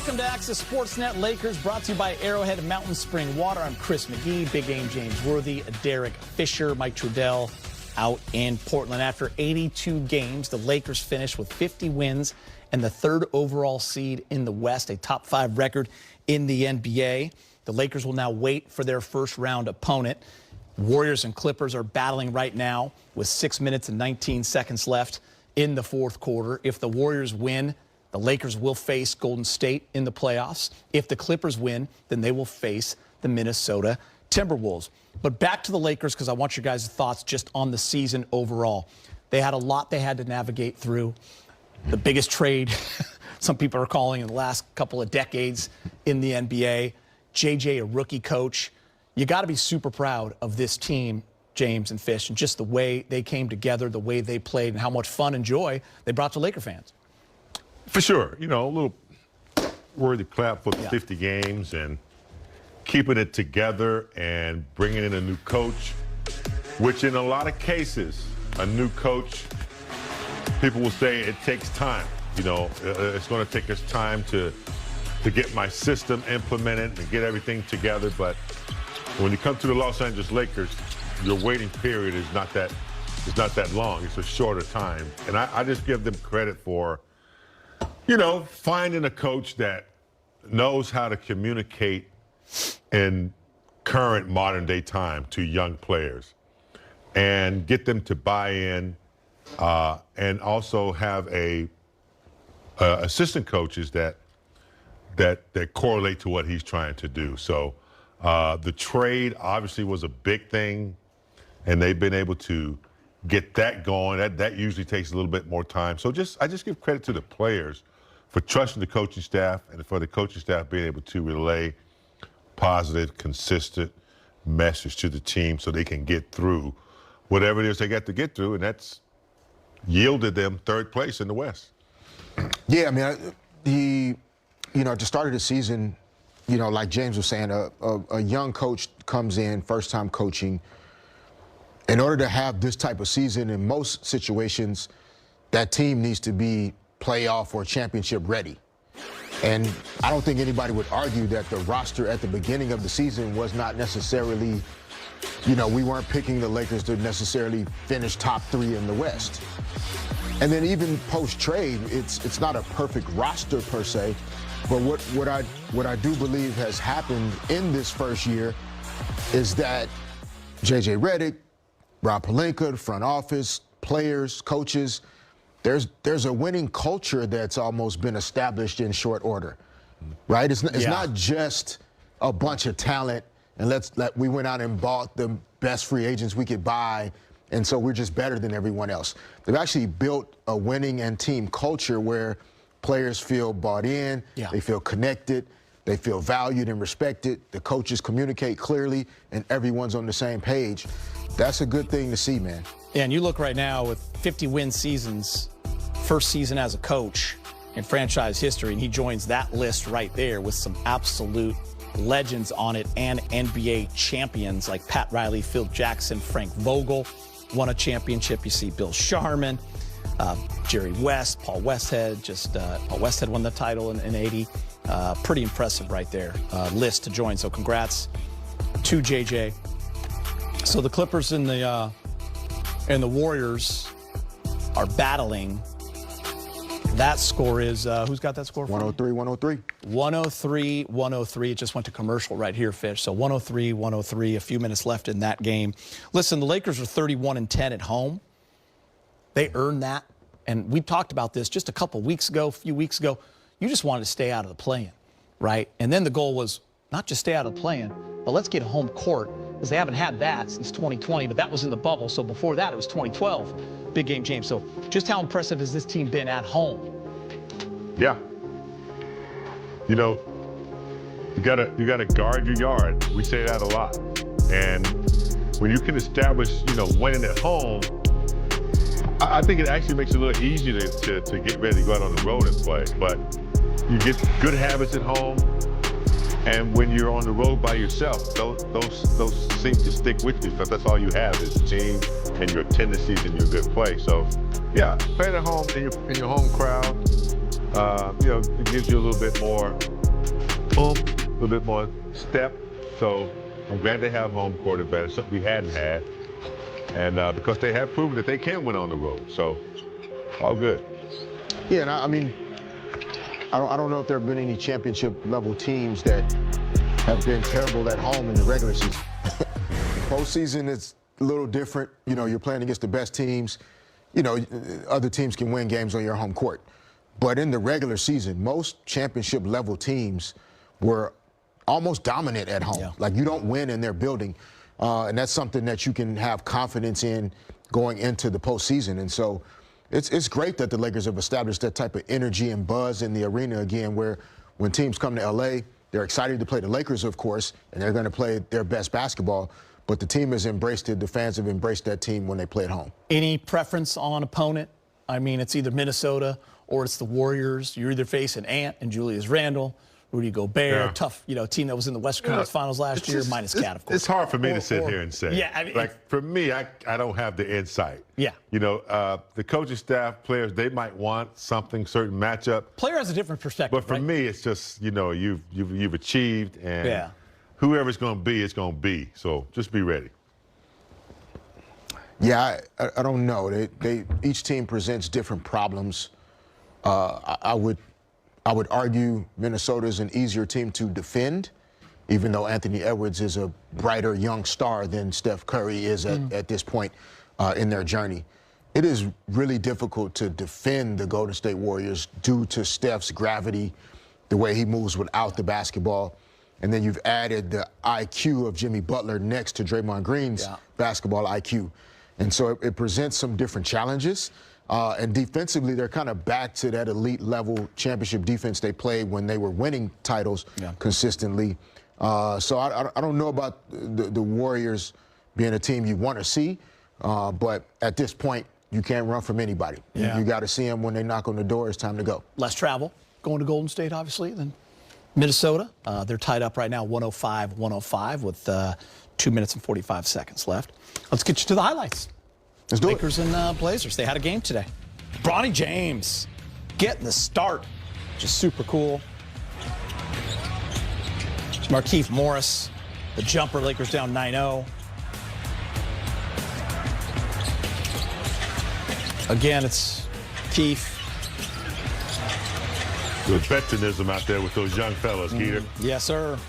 Welcome to Access Sportsnet Lakers, brought to you by Arrowhead Mountain Spring Water. I'm Chris McGee, Big Game James Worthy, Derek Fisher, Mike Trudell out in Portland. After 82 games, the Lakers finished with 50 wins and the third overall seed in the West, a top 5 record in the NBA. The Lakers will now wait for their first round opponent. Warriors and Clippers are battling right now with 6 minutes and 19 seconds left in the fourth quarter. If the Warriors win, the Lakers will face Golden State in the playoffs. If the Clippers win, then they will face the Minnesota Timberwolves. But back to the Lakers, because I want your guys' thoughts just on the season overall. They had a lot they had to navigate through. The biggest trade, some people are calling, in the last couple of decades in the NBA. JJ, a rookie coach. You got to be super proud of this team, James and Fish, and just the way they came together, the way they played, and how much fun and joy they brought to Laker fans. For sure. You know, a little worthy clap for the 50 games and keeping it together and bringing in a new coach, which in a lot of cases, a new coach, people will say it takes time. You know, it's going to take us time to get my system implemented and get everything together. But when you come to the Los Angeles Lakers, your waiting period is not that long. It's a shorter time. And I just give them credit for, you know, finding a coach that knows how to communicate in current modern day time to young players and get them to buy in, and also have assistant coaches that correlate to what he's trying to do. So the trade obviously was a big thing, and they've been able to get that going. That usually takes a little bit more time. So I just give credit to the players for trusting the coaching staff, and for the coaching staff being able to relay positive, consistent message to the team so they can get through whatever it is they got to get through, and that's yielded them third place in the West. Yeah, I mean, at the start of the season, you know, like James was saying, a young coach comes in, first-time coaching. In order to have this type of season, in most situations, that team needs to be playoff or championship ready. And I don't think anybody would argue that the roster at the beginning of the season was not necessarily, you know, we weren't picking the Lakers to necessarily finish top 3 in the West. And then even post-trade, it's not a perfect roster per se, but what I do believe has happened in this first year is that JJ Redick, Rob Pelinka, the front office, players, coaches, there's a winning culture that's almost been established in short order, right? It's not just a bunch of talent and we went out and bought the best free agents we could buy, and so we're just better than everyone else. They've actually built a winning and team culture where players feel bought in, they feel connected, they feel valued and respected, the coaches communicate clearly, and everyone's on the same page. That's a good thing to see, man. Yeah, and you look right now with 50-win seasons, first season as a coach in franchise history, and he joins that list right there with some absolute legends on it and NBA champions like Pat Riley, Phil Jackson, Frank Vogel won a championship. You see Bill Sharman, Jerry West, Paul Westhead. Paul Westhead won the title in '80. Pretty impressive right there, list to join. So congrats to JJ. So the Clippers and the Warriors are battling. That score is, who's got that score? 103-103. 103-103. It just went to commercial right here, Fish. So 103-103, a few minutes left in that game. Listen, the Lakers are 31-10 at home. They earned that. And we talked about this just a few weeks ago. You just wanted to stay out of the play-in, right? And then the goal was not just stay out of the play-in, but let's get home court, because they haven't had that since 2020, but that was in the bubble. So before that, it was 2012, Big Game James. So just how impressive has this team been at home? Yeah. You know, you gotta guard your yard. We say that a lot. And when you can establish, you know, winning at home, I think it actually makes it a little easier to get ready to go out on the road and play. But you get good habits at home. And when you're on the road by yourself, those seem to stick with you, because that's all you have is the team and your tendencies and your good play. So, yeah, playing at home in your home crowd, you know, it gives you a little bit more a little bit more step. So I'm glad they have home court advantage, something we hadn't had. And because they have proven that they can win on the road. So all good. Yeah, and I mean, I don't know if there have been any championship level teams that have been terrible at home in the regular season. Postseason is a little different. You know, you're playing against the best teams. You know, other teams can win games on your home court. But in the regular season, most championship level teams were almost dominant at home. Yeah. Like, you don't win in their building. And that's something that you can have confidence in going into the postseason. And so it's great that the Lakers have established that type of energy and buzz in the arena again, where when teams come to LA, they're excited to play the Lakers, of course, and they're going to play their best basketball. But the team has embraced it. The fans have embraced that team when they play at home. Any preference on opponent? I mean, it's either Minnesota or it's the Warriors. You're either facing Ant and Julius Randle, Rudy Gobert, tough, team that was in the Western Conference Finals last year, minus Cat, of course. It's hard for me to sit here and say. Yeah, I mean, like, for me, I don't have the insight. Yeah. The coaching staff, players, they might want something, certain matchup. Player has a different perspective, But for me, it's just, you've achieved, and whoever's going to be, it's going to be. So just be ready. Yeah, I don't know. Each team presents different problems. I would argue Minnesota's an easier team to defend, even though Anthony Edwards is a brighter young star than Steph Curry is at this point in their journey. It is really difficult to defend the Golden State Warriors due to Steph's gravity, the way he moves without the basketball. And then you've added the IQ of Jimmy Butler next to Draymond Green's basketball IQ. And so it presents some different challenges. And defensively, they're kind of back to that elite level championship defense they played when they were winning titles consistently. So I don't know about the Warriors being a team you want to see, but at this point, you can't run from anybody. You got to see them when they knock on the door. It's time to go. Less travel going to Golden State, obviously, than Minnesota. They're tied up right now 105-105 with 2 minutes and 45 seconds left. Let's get you to the highlights. Let's do Lakers and Blazers, they had a game today. Bronny James getting the start, which is super cool. Markieff Morris, the jumper, Lakers down 9-0. Again, it's Keefe. There's veteranism out there with those young fellas, Geeter. Yes, sir.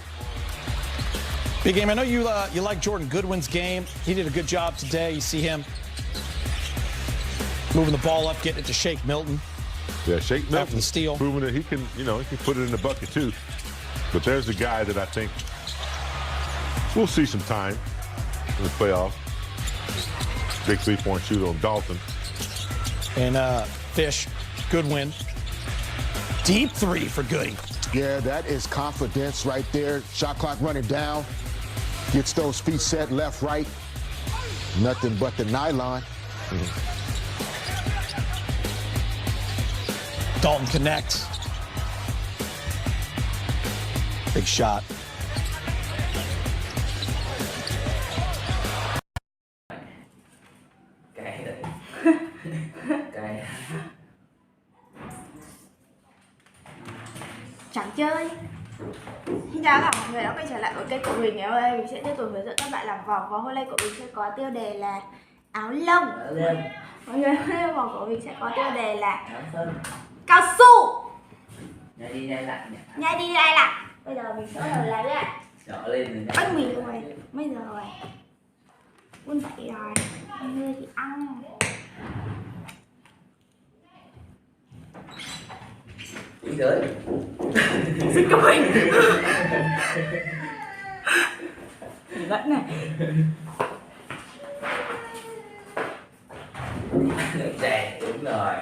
Big game. I know you like Jordan Goodwin's game. He did a good job today. You see him moving the ball up, getting it to Shake Milton. Yeah, Shake Milton after the steal, proving that he can put it in the bucket too. But there's a guy that I think we'll see some time in the playoffs. Big three-point shooter on Dalton. And Fish, Goodwin. Deep three for Goody. Yeah, that is confidence right there. Shot clock running down. Gets those feet set left, right. Nothing but the nylon. Dalton connects. Big shot. Chẳng chơi. Xin chào tất cả mọi người đã quay trở lại với kênh của mình. Ngày hôm nay mình sẽ tiếp tục hướng dẫn các bạn làm vòng. Và hôm nay của mình sẽ có tiêu đề là áo lông. Mọi người, hôm nay vòng của mình sẽ có tiêu đề là cao su. Nhai đi nhai lại. Nhai đi nhai lại. Bây giờ mình sẽ bắt đầu lấy lại. Trở lên rồi. Bánh mì rồi. Bây giờ rồi. Quân vậy rồi. Mọi người thì ăn. Úi giời. Xin cảm ơn. Vẫn này. Nước chè, đúng rồi.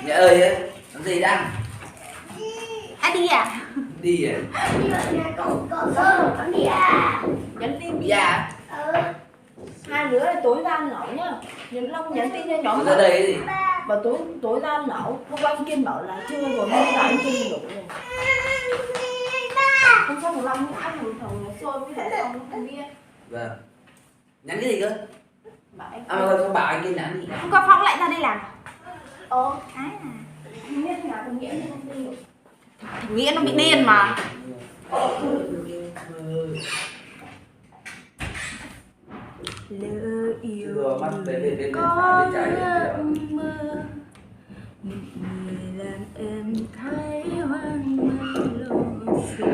Mẹ ơi ấy, làm gì đang? À đi à? Đi à? Đi rồi, cậu con đi à? Nhắn tin Đi à? Hai đứa này tối ra nhậu nhá. Nhắn Long nhắn tin cho nhóm Ra đây cái gì? và tối ra nhậu. Hôm qua anh Kiên bảo là chưa rồi hôm nay anh Kiên nhậu rồi. Hôm sau thằng Long ăn một thằng xôi với lại Long thằng kia. Vâng. Nhắn cái gì cơ? Bảo anh. À mà không bảo anh kia nhắn gì? Hôm qua Phong lại ra đây làm. Cái à. Không biết là thằng Nghĩa lên công ty rồi. Thì Nghĩa nó bị điên mà. Lỡ yêu có ước mơ, một người làm em thấy hoang mang lo sợ,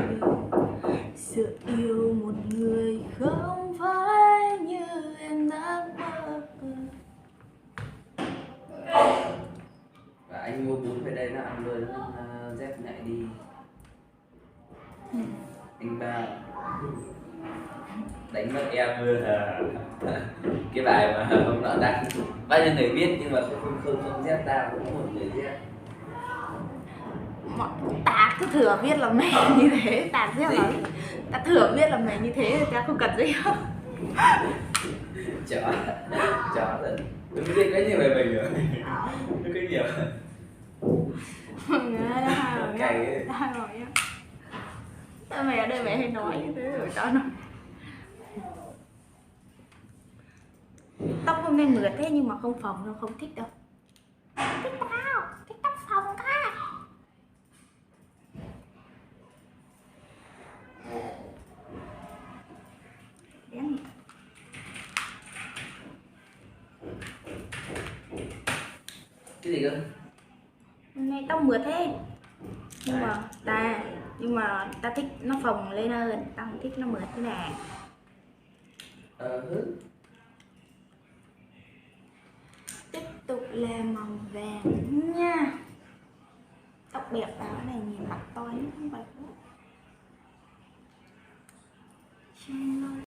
sợ yêu một người không phải như em đã mơ. Và anh mua bún về đây nó ăn luôn, dép lại đi. Anh ba đánh mất em luôn à. Cái bài mà hôm nọ đang bao nhiêu người biết nhưng mà không dép tao cũng một người dép. Ta cứ thừa biết là mày như thế, ta dép là ta thừa biết là mày như thế thì ta không cần dép. Chó rồi. Đúng biết cái gì về mình rồi. Nó cái nhiều. Hai rồi nhá. Mày ở đây mày hay nói như thế rồi cho nó. Tóc hôm nay mượt thế nhưng mà không phồng, nó không thích đâu. Thích tao, thích tóc phồng cả. Đen. Cái gì cơ? Hôm nay tóc mượt thế. Nhưng mà ta thích nó phồng lên hơn, tao không thích nó mượt thế này. Tiếp tục là màu vàng nha. Tóc đẹp áo này nhìn mặt to lắm không phải.